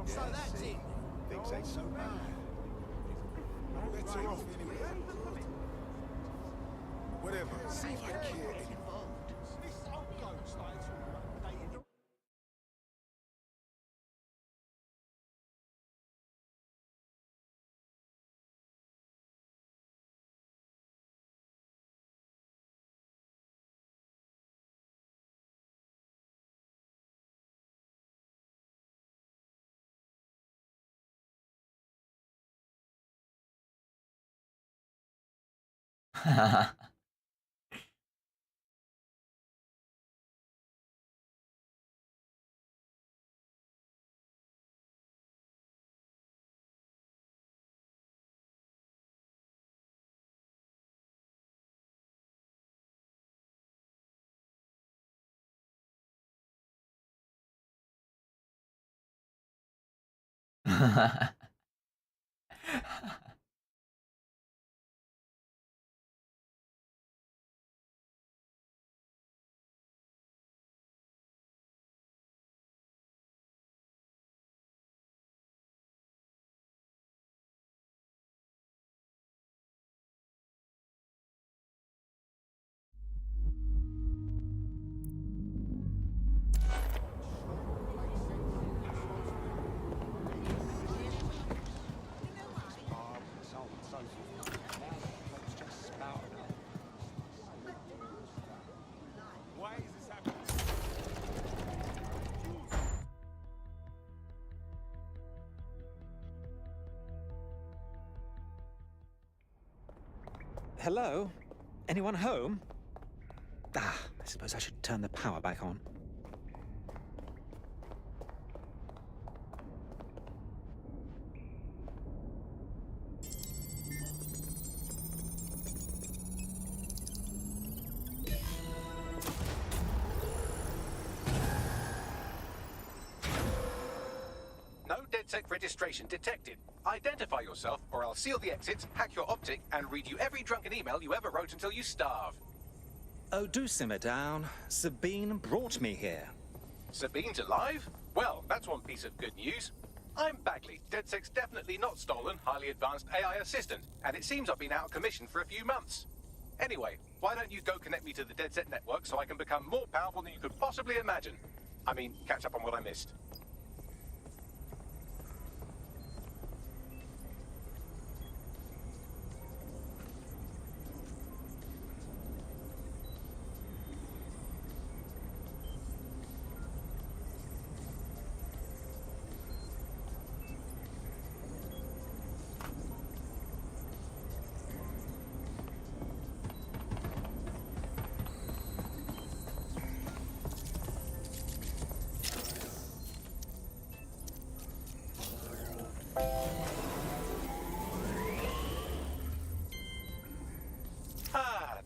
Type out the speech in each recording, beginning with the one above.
So that's it. Things ain't so bad. Better off anyway. Whatever. See if I care anymore. This old bloke started talking about dating. Why is this happening? Hello? Anyone home? I suppose I should turn the power back on. No DedSec registration detected. Identify yourself, or I'll seal the exits, hack your optic, and read you every drunken email you ever wrote until you starve. Oh, do simmer down. Sabine brought me here. Sabine's alive? Well, that's one piece of good news. I'm Bagley, DedSec's definitely not stolen, highly advanced AI assistant, and it seems I've been out of commission for a few months. Anyway, why don't you go connect me to the DedSec network so I can become more powerful than you could possibly imagine? I mean, catch up on what I missed.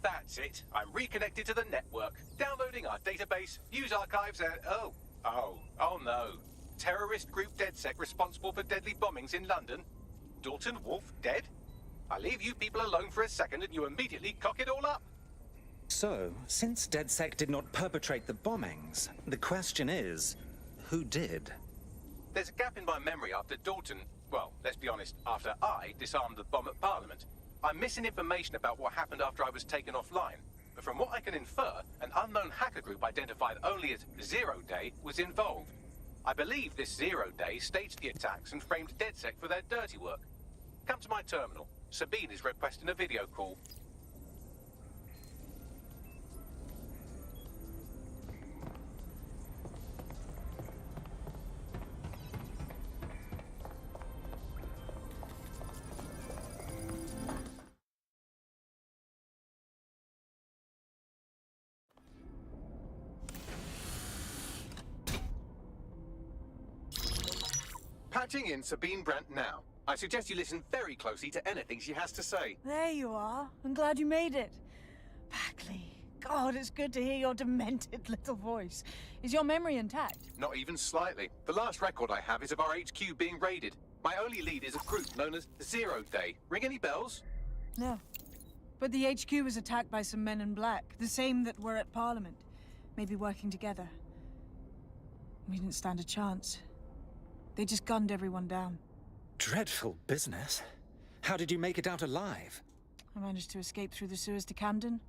That's it. I'm reconnected to the network, downloading our database, news archives, and oh no. Terrorist group DedSec responsible for deadly bombings in London. Dalton Wolf dead? I leave you people alone for a second and you immediately cock it all up. So, since DedSec did not perpetrate the bombings, the question is, who did? There's a gap in my memory after Dalton, well, let's be honest, after I disarmed the bomb at Parliament. I'm missing information about what happened after I was taken offline, but from what I can infer, an unknown hacker group identified only as Zero Day was involved. I believe this 0 Day staged the attacks and framed DedSec for their dirty work. Come to my terminal. Sabine is requesting a video call. Patching in Sabine Brandt now. I suggest you listen very closely to anything she has to say. There you are. I'm glad you made it. Bagley. God, it's good to hear your demented little voice. Is your memory intact? Not even slightly. The last record I have is of our HQ being raided. My only lead is a group known as Zero Day. Ring any bells? No. But the HQ was attacked by some men in black, the same that were at Parliament. Maybe working together. We didn't stand a chance. They just gunned everyone down. Dreadful business. How did you make it out alive? I managed to escape through the sewers to Camden.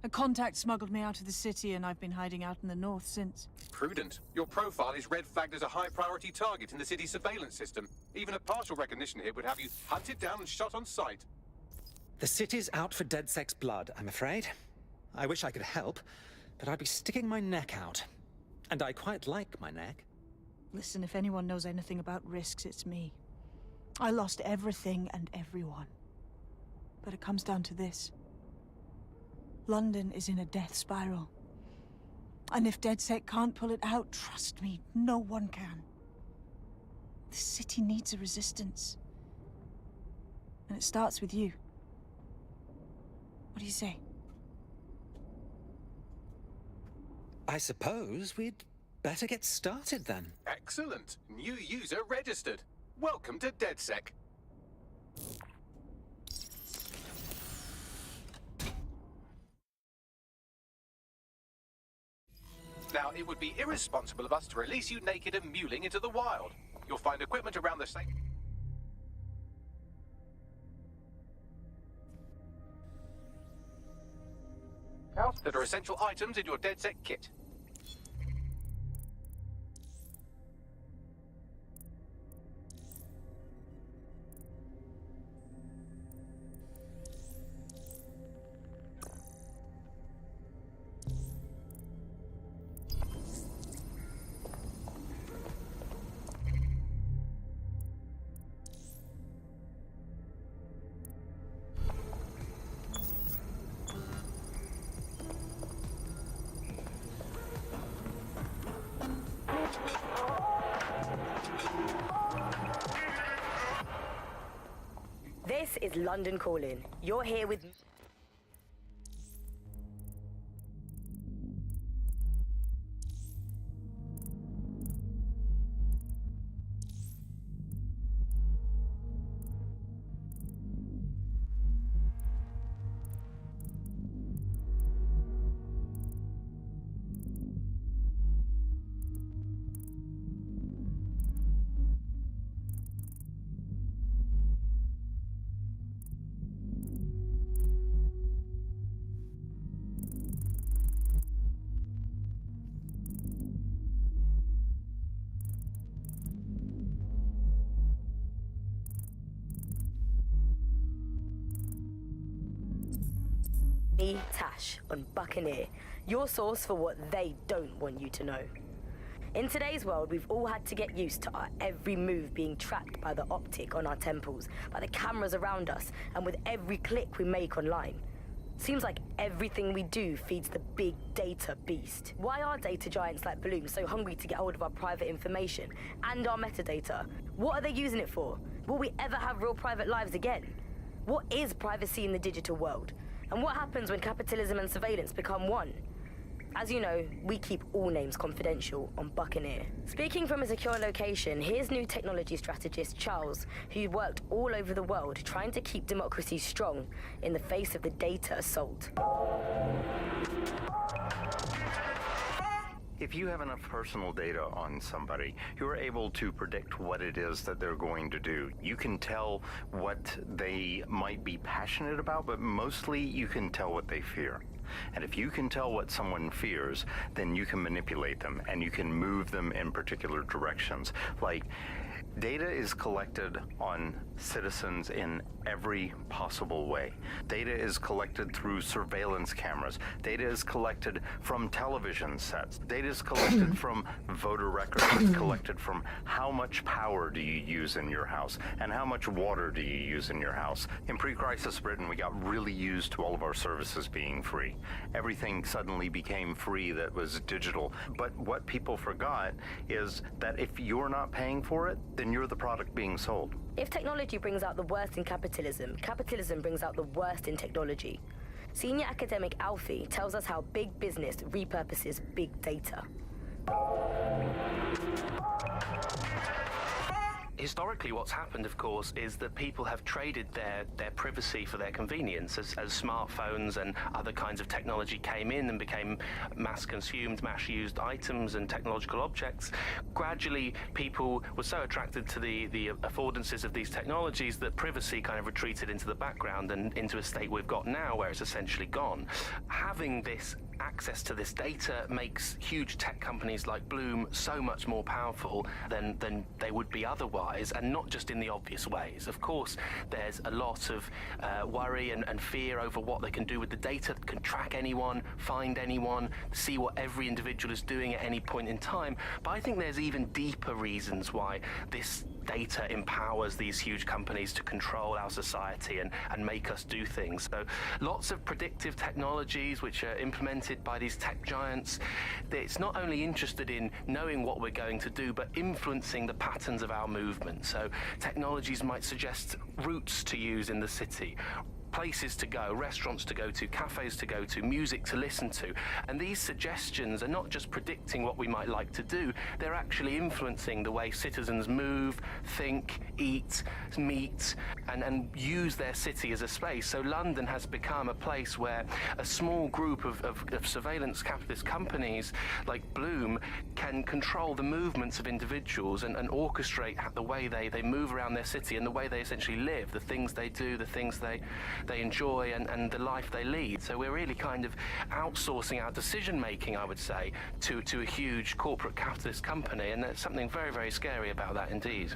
A contact smuggled me out of the city, and I've been hiding out in the north since. Prudent. Your profile is red flagged as a high-priority target in the city's surveillance system. Even a partial recognition hit would have you hunted down and shot on sight. The city's out for DedSec's blood, I'm afraid. I wish I could help, but I'd be sticking my neck out. And I quite like my neck. Listen, if anyone knows anything about risks, it's me. I lost everything and everyone. But it comes down to this. London is in a death spiral. And if DedSec can't pull it out, trust me, no one can. The city needs a resistance. And it starts with you. What do you say? I suppose we'd better get started then. Excellent. New user registered. Welcome to DedSec. Now, it would be irresponsible of us to release you naked and mewling into the wild. You'll find equipment around the same... house that are essential items in your DedSec kit. This is London Calling. You're here with... me, Tash, on Buccaneer, your source for what they don't want you to know. In today's world, we've all had to get used to our every move being tracked by the optic on our temples, by the cameras around us, and with every click we make online. Seems like everything we do feeds the big data beast. Why are data giants like Bloom so hungry to get hold of our private information and our metadata? What are they using it for? Will we ever have real private lives again? What is privacy in the digital world? And what happens when capitalism and surveillance become one? As you know, we keep all names confidential on Buccaneer. Speaking from a secure location, here's new technology strategist Charles, who worked all over the world trying to keep democracy strong in the face of the data assault. If you have enough personal data on somebody, you're able to predict what it is that they're going to do. You can tell what they might be passionate about, but mostly you can tell what they fear. And if you can tell what someone fears, then you can manipulate them and you can move them in particular directions. Like, data is collected on citizens in every possible way. Data is collected through surveillance cameras. Data is collected from television sets. Data is collected from voter records. It's collected from how much power do you use in your house and how much water do you use in your house. In pre-crisis Britain, we got really used to all of our services being free. Everything suddenly became free that was digital. But what people forgot is that if you're not paying for it, then you're the product being sold. If technology brings out the worst in capitalism, capitalism brings out the worst in technology. Senior academic Alfie tells us how big business repurposes big data. Historically, what's happened, of course, is that people have traded their privacy for their convenience. As smartphones and other kinds of technology came in and became mass-consumed, mass-used items and technological objects, gradually people were so attracted to the affordances of these technologies that privacy kind of retreated into the background and into a state we've got now where it's essentially gone. Having this access to this data makes huge tech companies like Bloom so much more powerful than they would be otherwise, and not just in the obvious ways. Of course, there's a lot of worry and fear over what they can do with the data. They can track anyone, find anyone, see what every individual is doing at any point in time. But I think there's even deeper reasons why this data empowers these huge companies to control our society and make us do things. So lots of predictive technologies which are implemented by these tech giants. It's not only interested in knowing what we're going to do, but influencing the patterns of our movement. So technologies might suggest routes to use in the city, places to go, restaurants to go to, cafes to go to, music to listen to. And these suggestions are not just predicting what we might like to do, they're actually influencing the way citizens move, think, eat, meet, and use their city as a space. So London has become a place where a small group of surveillance capitalist companies like Bloom can control the movements of individuals and orchestrate the way they move around their city and the way they essentially live, the things they do, the things they enjoy and the life they lead. So we're really kind of outsourcing our decision making, I would say, to a huge corporate capitalist company, and there's something very, very scary about that indeed.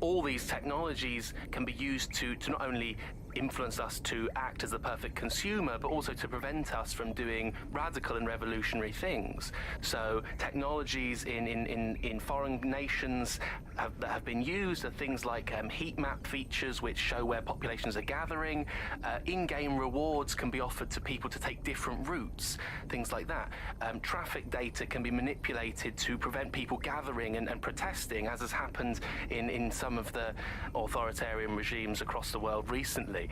All these technologies can be used to not only influence us to act as the perfect consumer, but also to prevent us from doing radical and revolutionary things. So technologies in foreign nations that have been used are things like heat map features which show where populations are gathering. In-game rewards can be offered to people to take different routes, things like that. Traffic data can be manipulated to prevent people gathering and protesting, as has happened in some of the authoritarian regimes across the world recently.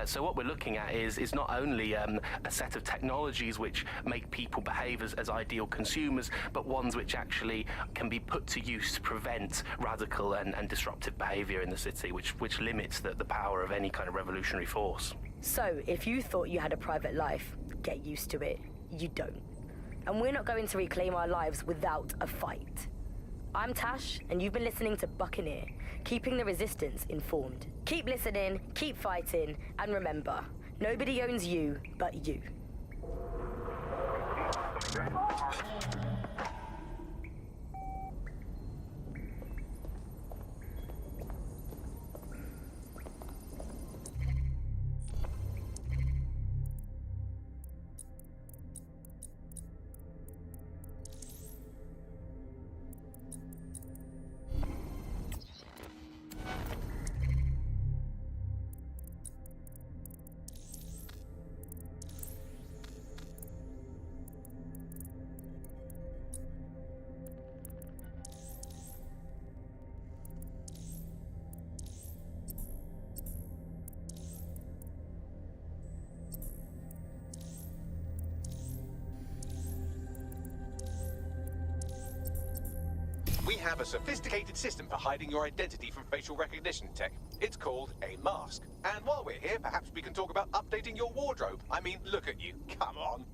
So what we're looking at is not only a set of technologies which make people behave as ideal consumers, but ones which actually can be put to use to prevent radical and disruptive behavior in the city, which limits the power of any kind of revolutionary force. So, if you thought you had a private life, get used to it. You don't. And we're not going to reclaim our lives without a fight. I'm Tash, and you've been listening to Buccaneer, keeping the resistance informed. Keep listening, keep fighting, and remember, nobody owns you but you. We have a sophisticated system for hiding your identity from facial recognition tech. It's called a mask. And while we're here, perhaps we can talk about updating your wardrobe. I mean, look at you. Come on.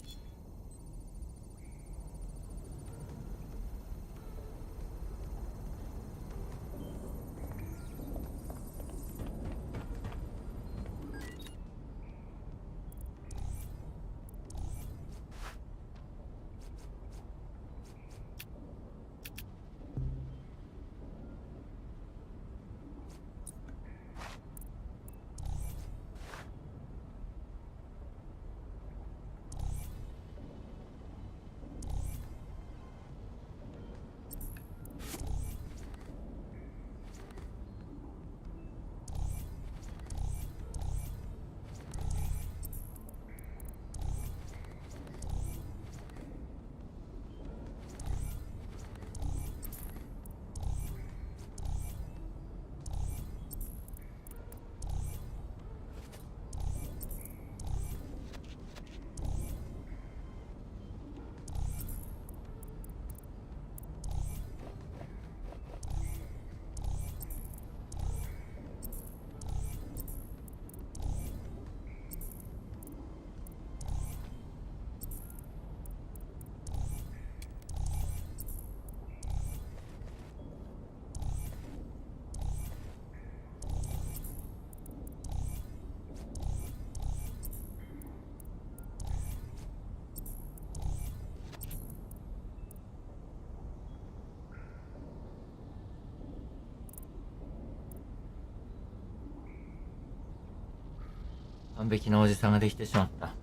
完璧なおじさんができてしまった。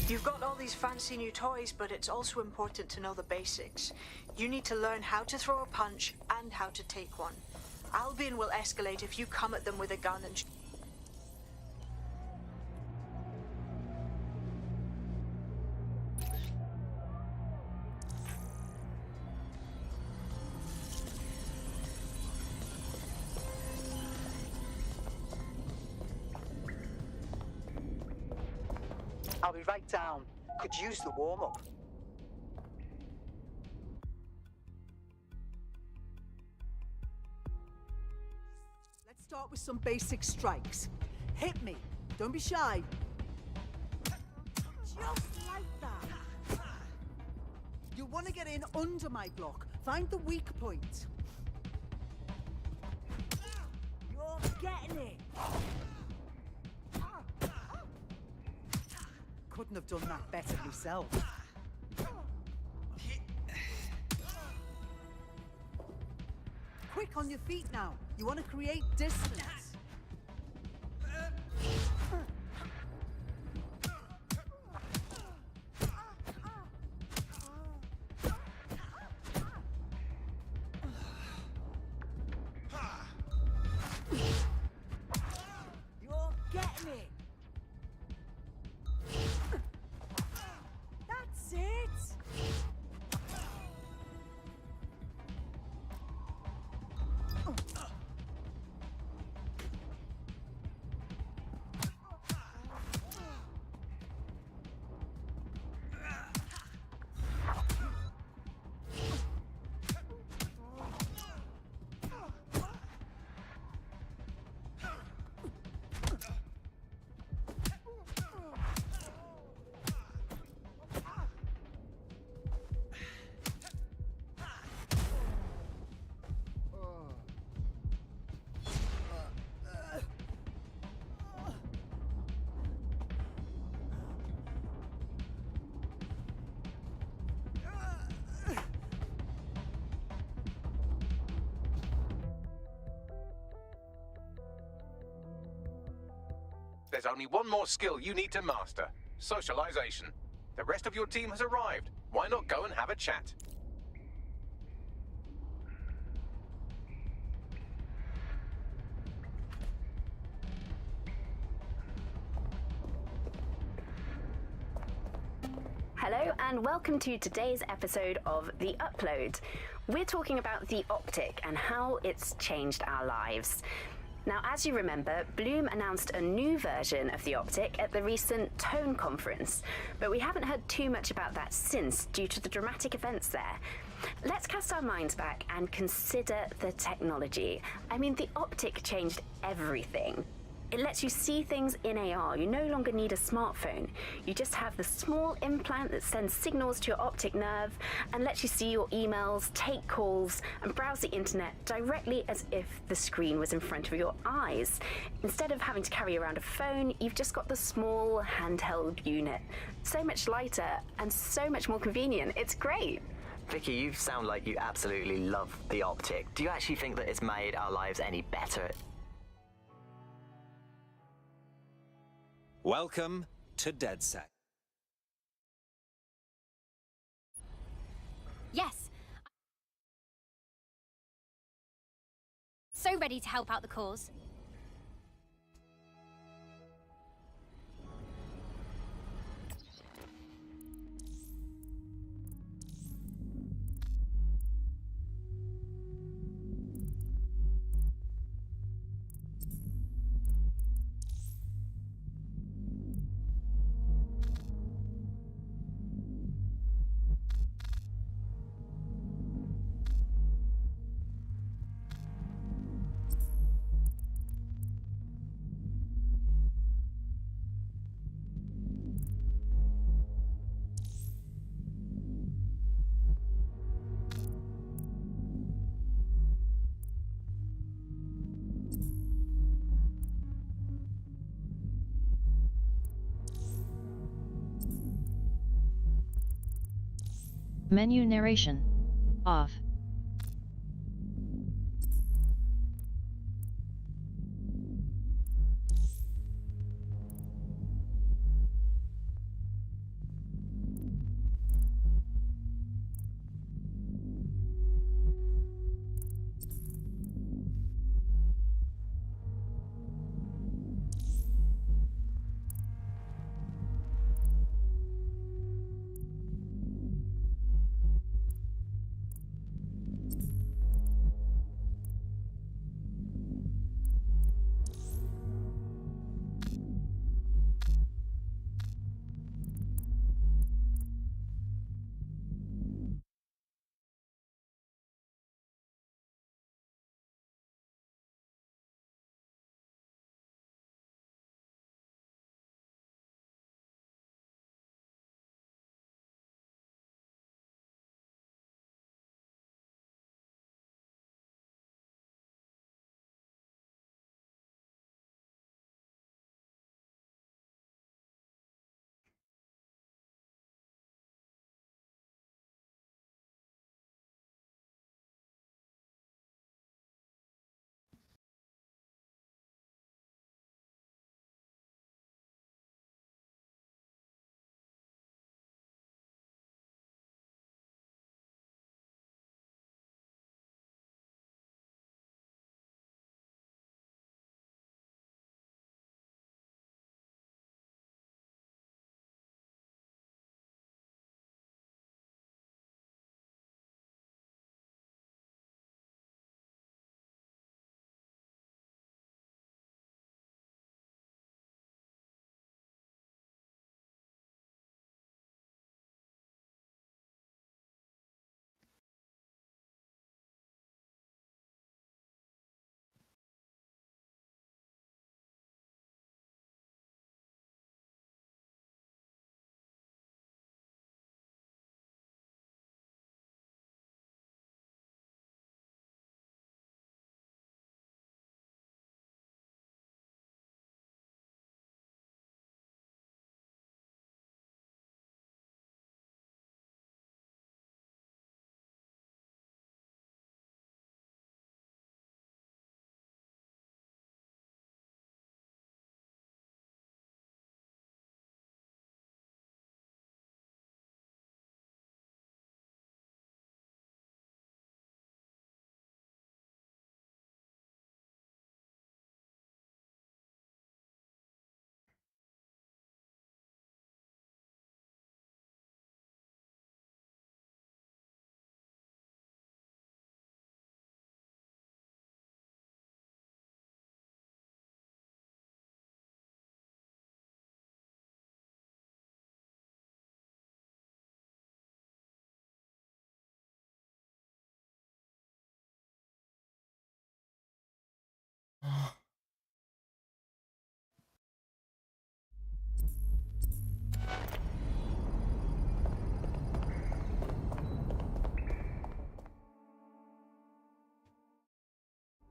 You've got all these fancy new toys, but it's also important to know the basics. You need to learn how to throw a punch and how to take one. Albion will escalate if you come at them with a gun and... I'll be right down. Could use the warm-up. Let's start with some basic strikes. Hit me. Don't be shy. Just like that. You want to get in under my block. Find the weak point. You're getting it. Couldn't have done that better myself. Quick on your feet now. You want to create distance. You're getting it. That's it. There's only one more skill you need to master: socialization. The rest of your team has arrived. Why not go and have a chat? Hello and welcome to today's episode of The Upload. We're talking about the optic and how it's changed our lives. Now, as you remember, Bloom announced a new version of the optic at the recent Tone conference, but we haven't heard too much about that since due to the dramatic events there. Let's cast our minds back and consider the technology. I mean, the optic changed everything. It lets you see things in AR. You no longer need a smartphone. You just have the small implant that sends signals to your optic nerve and lets you see your emails, take calls, and browse the internet directly as if the screen was in front of your eyes. Instead of having to carry around a phone, you've just got the small handheld unit. So much lighter and so much more convenient. It's great. Vicky, you sound like you absolutely love the optic. Do you actually think that it's made our lives any better? Welcome to DeadSec. Yes. So ready to help out the cause. Menu narration. Off.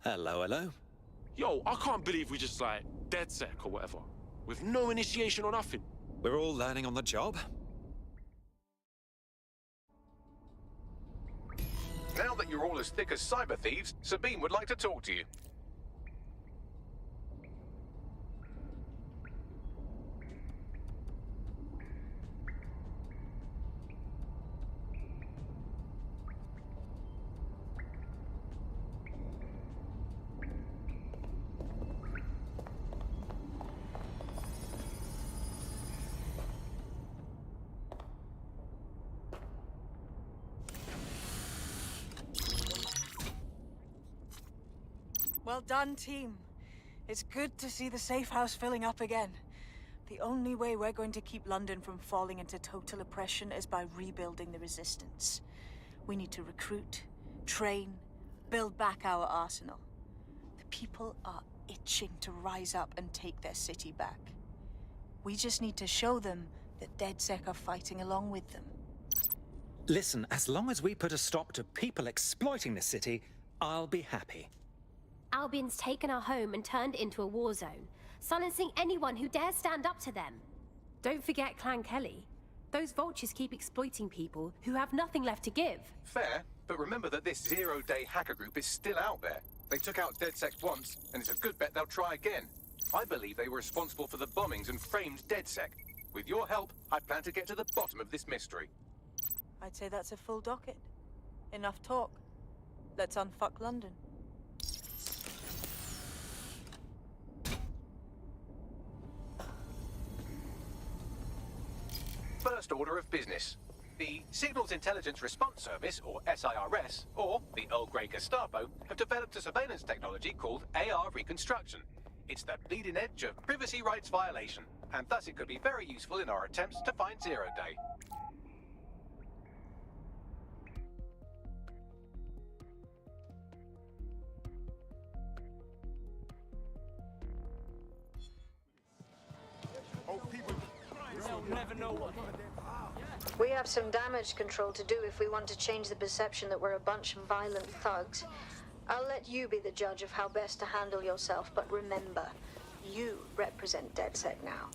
Hello, hello. Yo, I can't believe we just like dead sec or whatever, with no initiation or nothing. We're all learning on the job. Now that you're all as thick as cyber thieves, Sabine would like to talk to you. Well done, team. It's good to see the safe house filling up again. The only way we're going to keep London from falling into total oppression is by rebuilding the resistance. We need to recruit, train, build back our arsenal. The people are itching to rise up and take their city back. We just need to show them that DedSec are fighting along with them. Listen, as long as we put a stop to people exploiting the city, I'll be happy. Albion's taken our home and turned it into a war zone, silencing anyone who dares stand up to them. Don't forget Clan Kelly. those vultures keep exploiting people who have nothing left to give. Fair, but remember that this zero-day hacker group is still out there. They took out DedSec once, and it's a good bet they'll try again. I believe they were responsible for the bombings and framed DedSec. With your help, I plan to get to the bottom of this mystery. I'd say that's a full docket. Enough talk. Let's unfuck London. First order of business. The Signals Intelligence Response Service, or SIRS, or the Earl Grey Gestapo, have developed a surveillance technology called AR Reconstruction. It's the bleeding edge of privacy rights violation, and thus it could be very useful in our attempts to find Zero Day. We have some damage control to do if we want to change the perception that we're a bunch of violent thugs. I'll let you be the judge of how best to handle yourself, but remember, you represent DedSec now.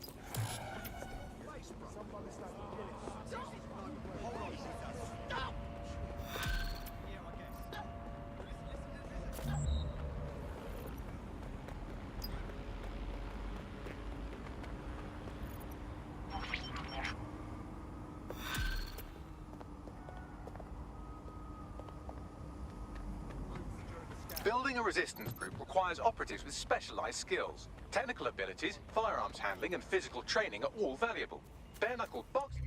Building a resistance group requires operatives with specialized skills. Technical abilities, firearms handling, and physical training are all valuable. Bare-knuckle boxing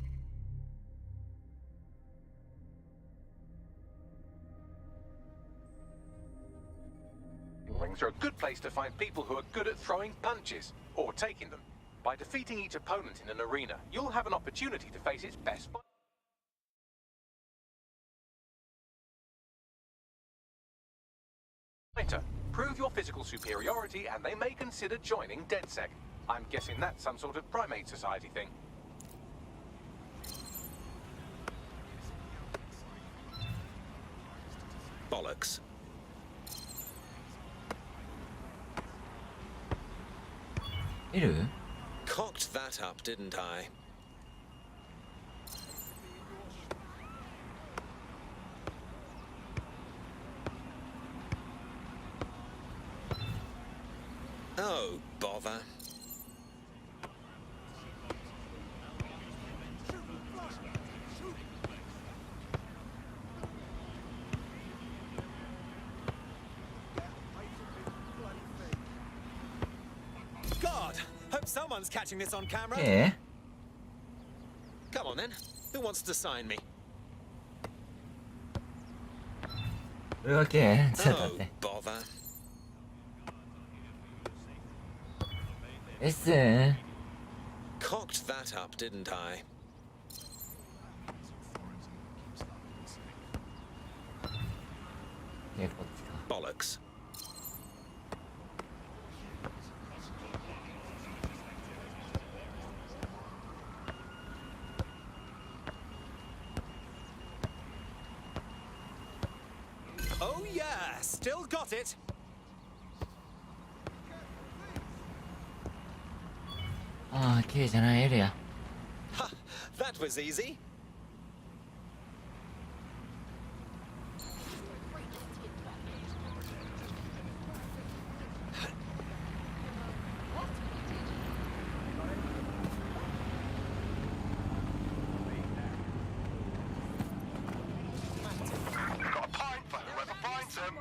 are a good place to find people who are good at throwing punches, or taking them. By defeating each opponent in an arena, you'll have an opportunity to face its best fighter. Prove your physical superiority and they may consider joining DedSec. I'm guessing that's some sort of primate society thing. Bollocks. Cocked that up, didn't I? Oh, bother. God, hope someone's catching this on camera. Yeah. Come on then. Who wants to sign me? これわけちょっと待って。 Oh, bother. Listen. Cocked that up, didn't I? Yeah, こっちか。 Bollocks. Oh yeah, still got it. K じゃない L や。 Ha, that was easy. Got a pint for whoever finds him.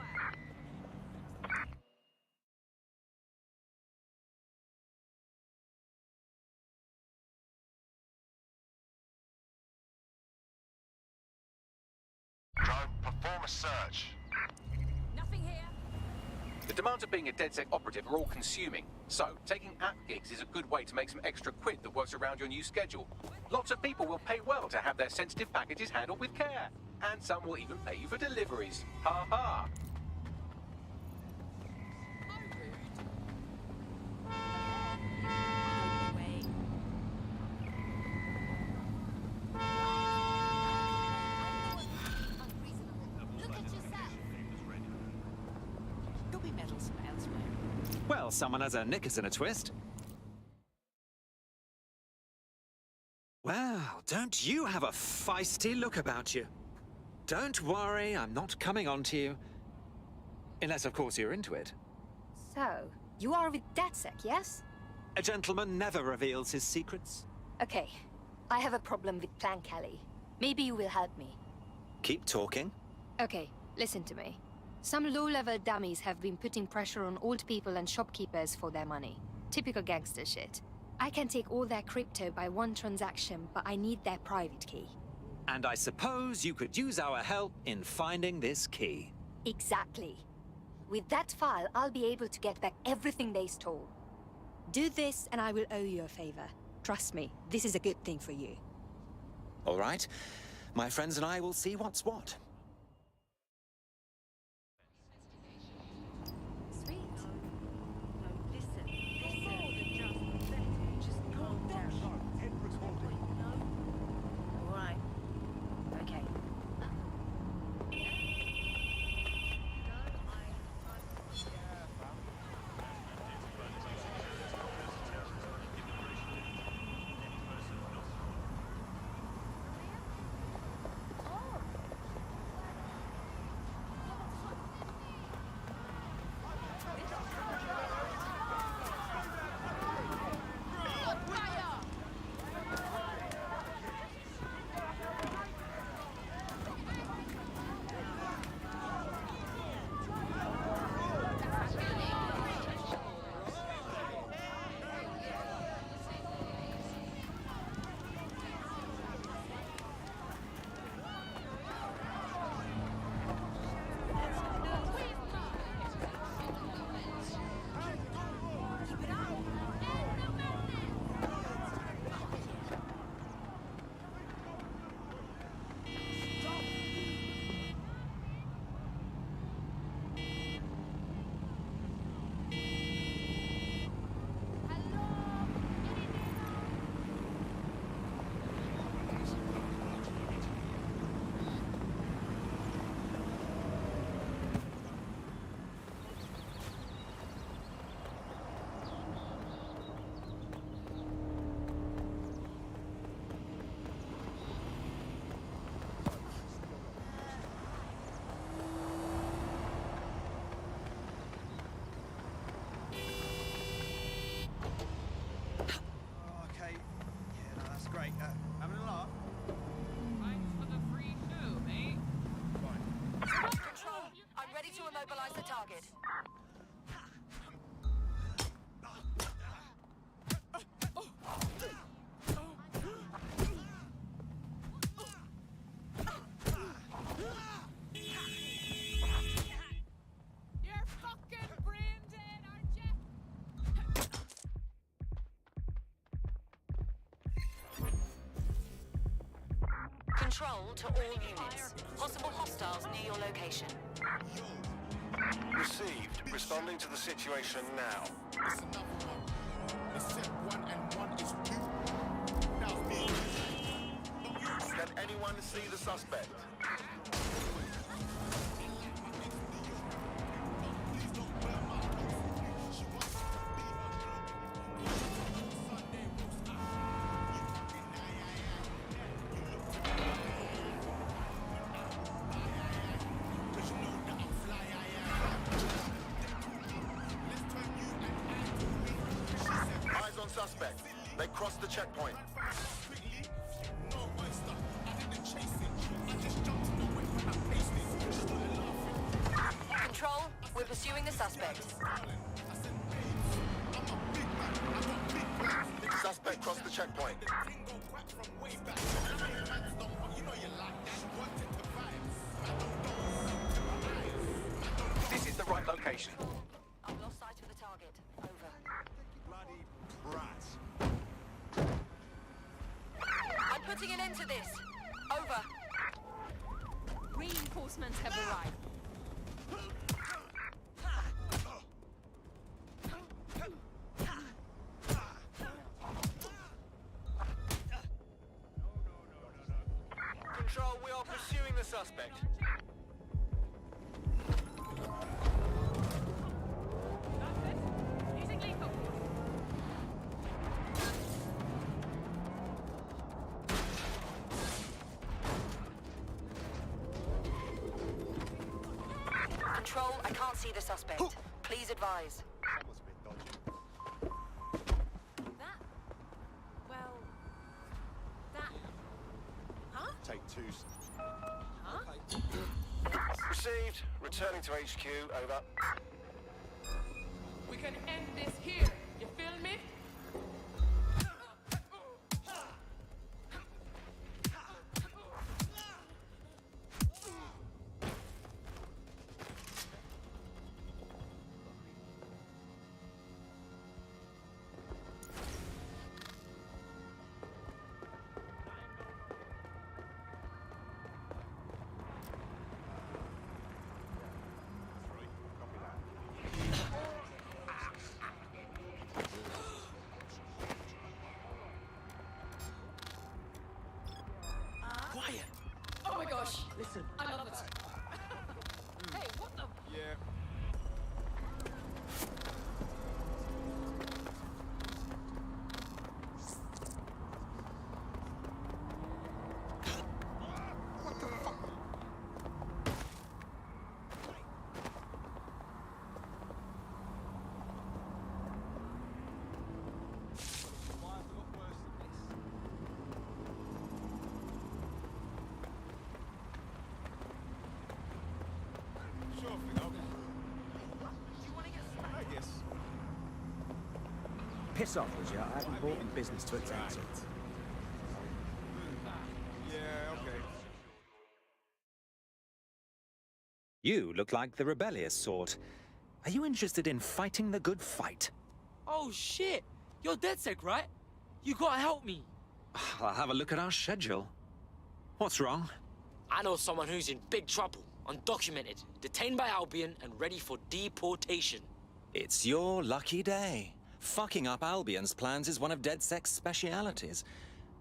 Perform a search. Nothing here. The demands of being a DedSec operative are all consuming, so taking app gigs is a good way to make some extra quid that works around your new schedule. Lots of people will pay well to have their sensitive packages handled with care, and some will even pay you for deliveries. Ha ha! Well, someone has a knickers in a twist. Well, don't you have a feisty look about you. Don't worry, I'm not coming on to you. Unless, of course, you're into it. So, you are with DedSec, yes? A gentleman never reveals his secrets. Okay, I have a problem with Plan Kelly. Maybe you will help me. Keep talking. Okay, listen to me. Some low-level dummies have been putting pressure on old people and shopkeepers for their money. Typical gangster shit. I can take all their crypto by one transaction, but I need their private key. And I suppose you could use our help in finding this key. Exactly. With that file, I'll be able to get back everything they stole. Do this, and I will owe you a favor. Trust me, this is a good thing for you. All right. My friends and I will see what's what. Immobilize the target. You're fucking brain dead, aren't you? Control to all units. Possible hostiles near your location. Received. Responding to the situation now. Can anyone see the suspect? Suspect. They crossed the checkpoint. Control, we're pursuing the suspect. Suspect crossed the checkpoint. This is the right location. I've lost sight of the target. Over. I'm putting an end to this. Over. Reinforcements have arrived. Control, we are pursuing the suspect. Using lethal. Control, I can't see the suspect. Please advise. Take two. Received. Returning to HQ. Over. We can end this here. You feel me? Quiet. Oh my gosh. Listen. I love it. Hey, what the? Yeah. What the fuck? Sure thing, okay. Do you want to get smacked? I guess. Piss off, would you? I have important business to attend to. Yeah, okay. You look like the rebellious sort. Are you interested in fighting the good fight? Oh shit! You're DedSec, right? You gotta help me. I'll have a look at our schedule. What's wrong? I know someone who's in big trouble, undocumented, detained by Albion and ready for deportation. It's your lucky day. Fucking up Albion's plans is one of DedSec's specialities.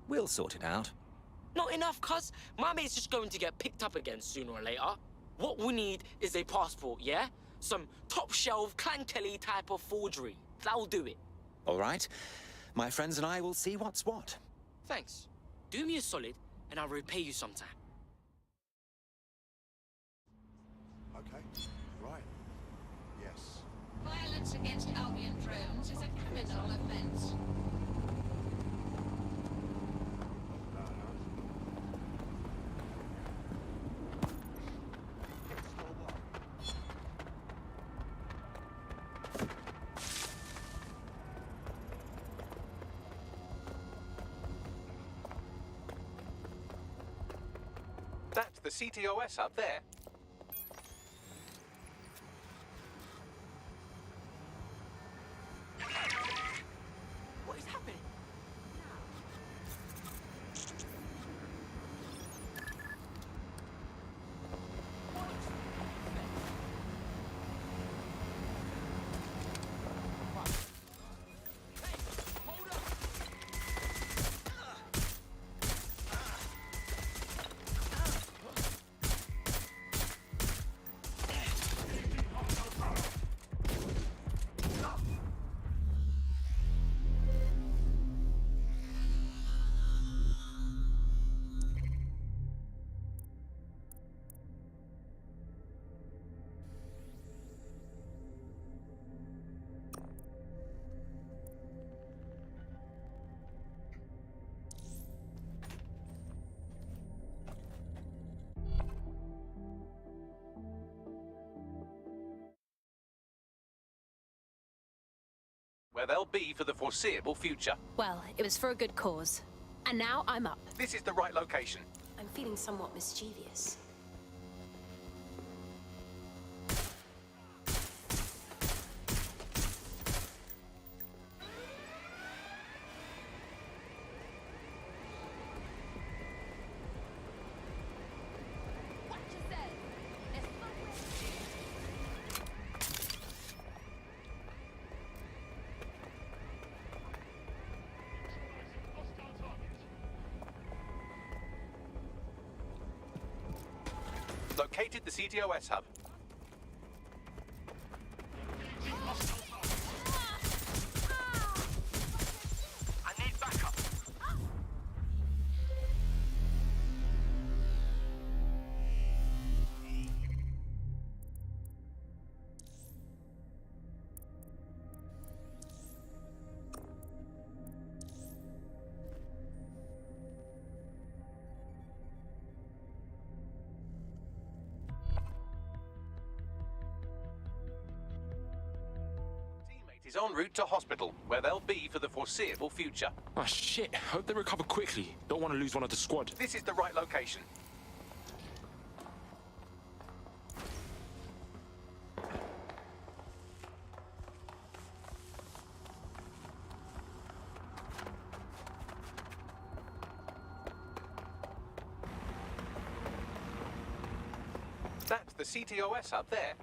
We'll sort it out. Not enough, cuz. My mate's just going to get picked up again sooner or later. What we need is a passport, yeah? Some top-shelf, Clan Kelly type of forgery. That'll do it. All right. My friends and I will see what's what. Thanks. Do me a solid, and I'll repay you sometime. Okay. Right. Yes. Violence against Albion drones is a criminal offense. That's the CTOS up there. What is happening? Where they'll be for the foreseeable future. Well, it was for a good cause. And now I'm up. This is the right location. I'm feeling somewhat mischievous. Located the CTOS hub. I need backup. is en route to hospital, where they'll be for the foreseeable future. Oh shit, hope they recover quickly. Don't want to lose one of the squad. This is the right location. That's the CTOS up there.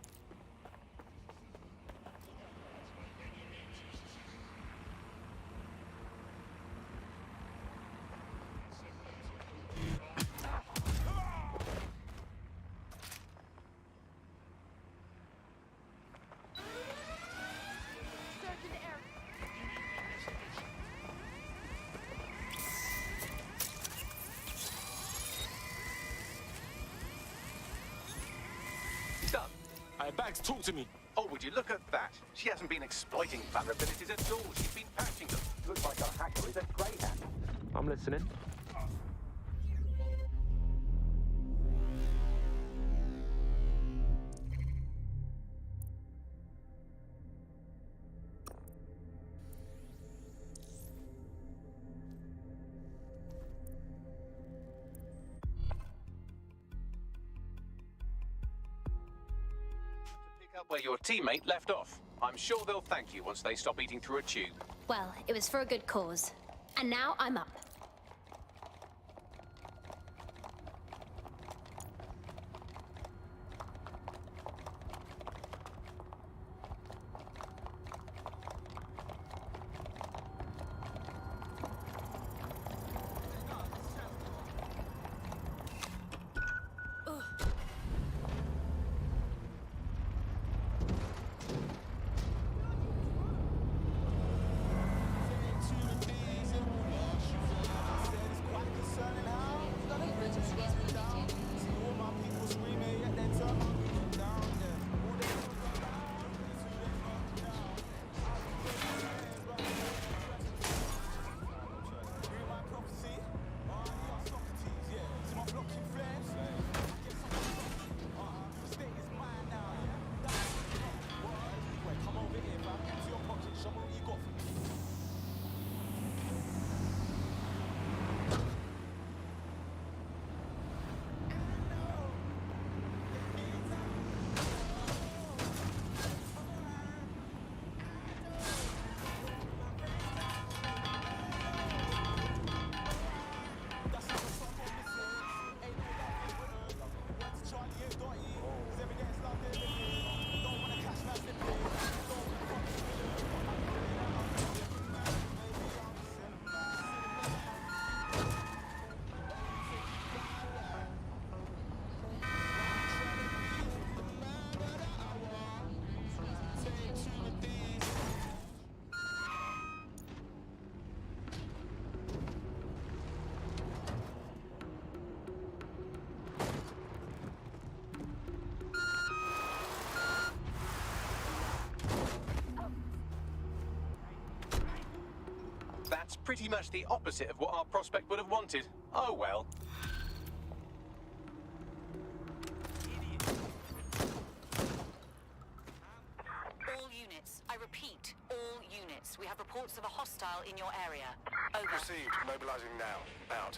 Done. Hey, Bags, talk to me. Oh, would you look at that? She hasn't been exploiting vulnerabilities at all. She's been patching them. Looks like our hacker is a great hacker. I'm listening. Pick up where your teammate left off. I'm sure they'll thank you once they stop eating through a tube. Well, it was for a good cause. And now I'm up. That's pretty much the opposite of what our prospect would have wanted. Oh well. All units, I repeat, all units. We have reports of a hostile in your area. Over. Received. Mobilizing now. Out.